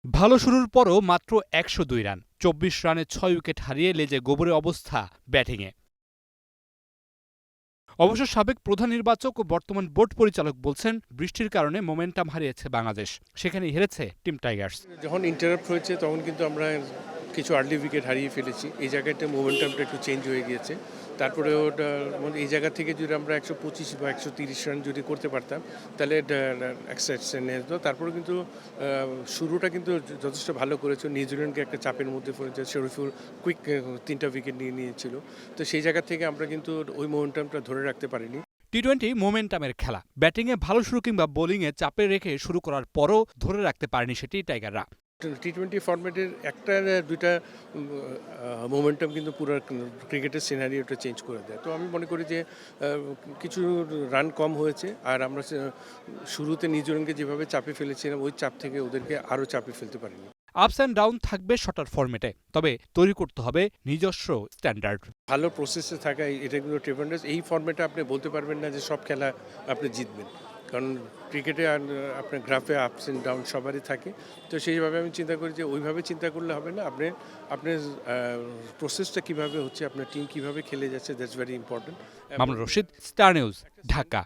ভালো শুরুর পরও মাত্র ১০২ রান, ২৪ রানে ৬ উইকেট হারিয়ে লেজে গোবরে অবস্থা ব্যাটিংয়ে। অবশ্য সাবেক প্রধান নির্বাচক ও বর্তমান বোর্ড পরিচালক বলছেন, বৃষ্টির কারণে মোমেন্টাম হারিয়েছে বাংলাদেশ, সেখানেই হেরেছে টিম টাইগার্স। যখন ইন্টারাপ্ট হয়েছে তখন কিন্তু আমরা কিছু আর্লি উইকেট হারিয়ে ফেলেছি। এই জায়গাটা মোমেন্টামটা একটু চেঞ্জ হয়ে গিয়েছে। তারপরে ওটা এই জায়গা থেকে যদি আমরা ১২৫ বা ১৩০ রান যদি করতে পারতাম তাহলে হতো। তারপরে কিন্তু শুরুটা কিন্তু যথেষ্ট ভালো করেছে। নিউজিল্যান্ডকে একটা চাপের মধ্যে ফেলেছে। শরীফুল কুইক ৩টা উইকেট নিয়ে নিয়েছিল। তো সেই জায়গা থেকে আমরা কিন্তু ওই মোমেন্টামটা ধরে রাখতে পারিনি। টি-টোয়েন্টি মোমেন্টামের খেলা, ব্যাটিংয়ে ভালো শুরু কিংবা বোলিংয়ে চাপে রেখে শুরু করার পরও ধরে রাখতে পারেনি সেটি টাইগাররা। টি-20 ফরম্যাটের একটা দুইটা মোমেন্টাম কিন্তু পুরো ক্রিকেটের সিনারিওটা চেঞ্জ করে দেয়। তো আমি মনে করি যে কিছু রান কম হয়েছে, আর আমরা শুরুতে নিউজিল্যান্ডকে যেভাবে চাপে ফেলেছিলাম ওই চাপ থেকে ওদেরকে আরও চাপে ফেলতে পারিনি। আপস অ্যান্ড ডাউন থাকবে শর্টার ফরম্যাটে, তবে তৈরি করতে হবে নিজস্ব স্ট্যান্ডার্ড। ভালো প্রসেসে থাকা এটা কিন্তু ট্রেমেন্ডাস। এই ফরম্যাটে আপনি বলতে পারবেন না যে সব খেলা আপনি জিতবেন, কারণ ক্রিকেটে আপনার গ্রাফে আপস অ্যান্ড ডাউন সবারই থাকে। তো সেইভাবে আমি চিন্তা করি যে ওইভাবে চিন্তা করলে হবে না। আপনার প্রসেসটা কীভাবে হচ্ছে, আপনার টিম কীভাবে খেলে যাচ্ছে, that's very important. Mamunur Rashid, star news, Dhaka.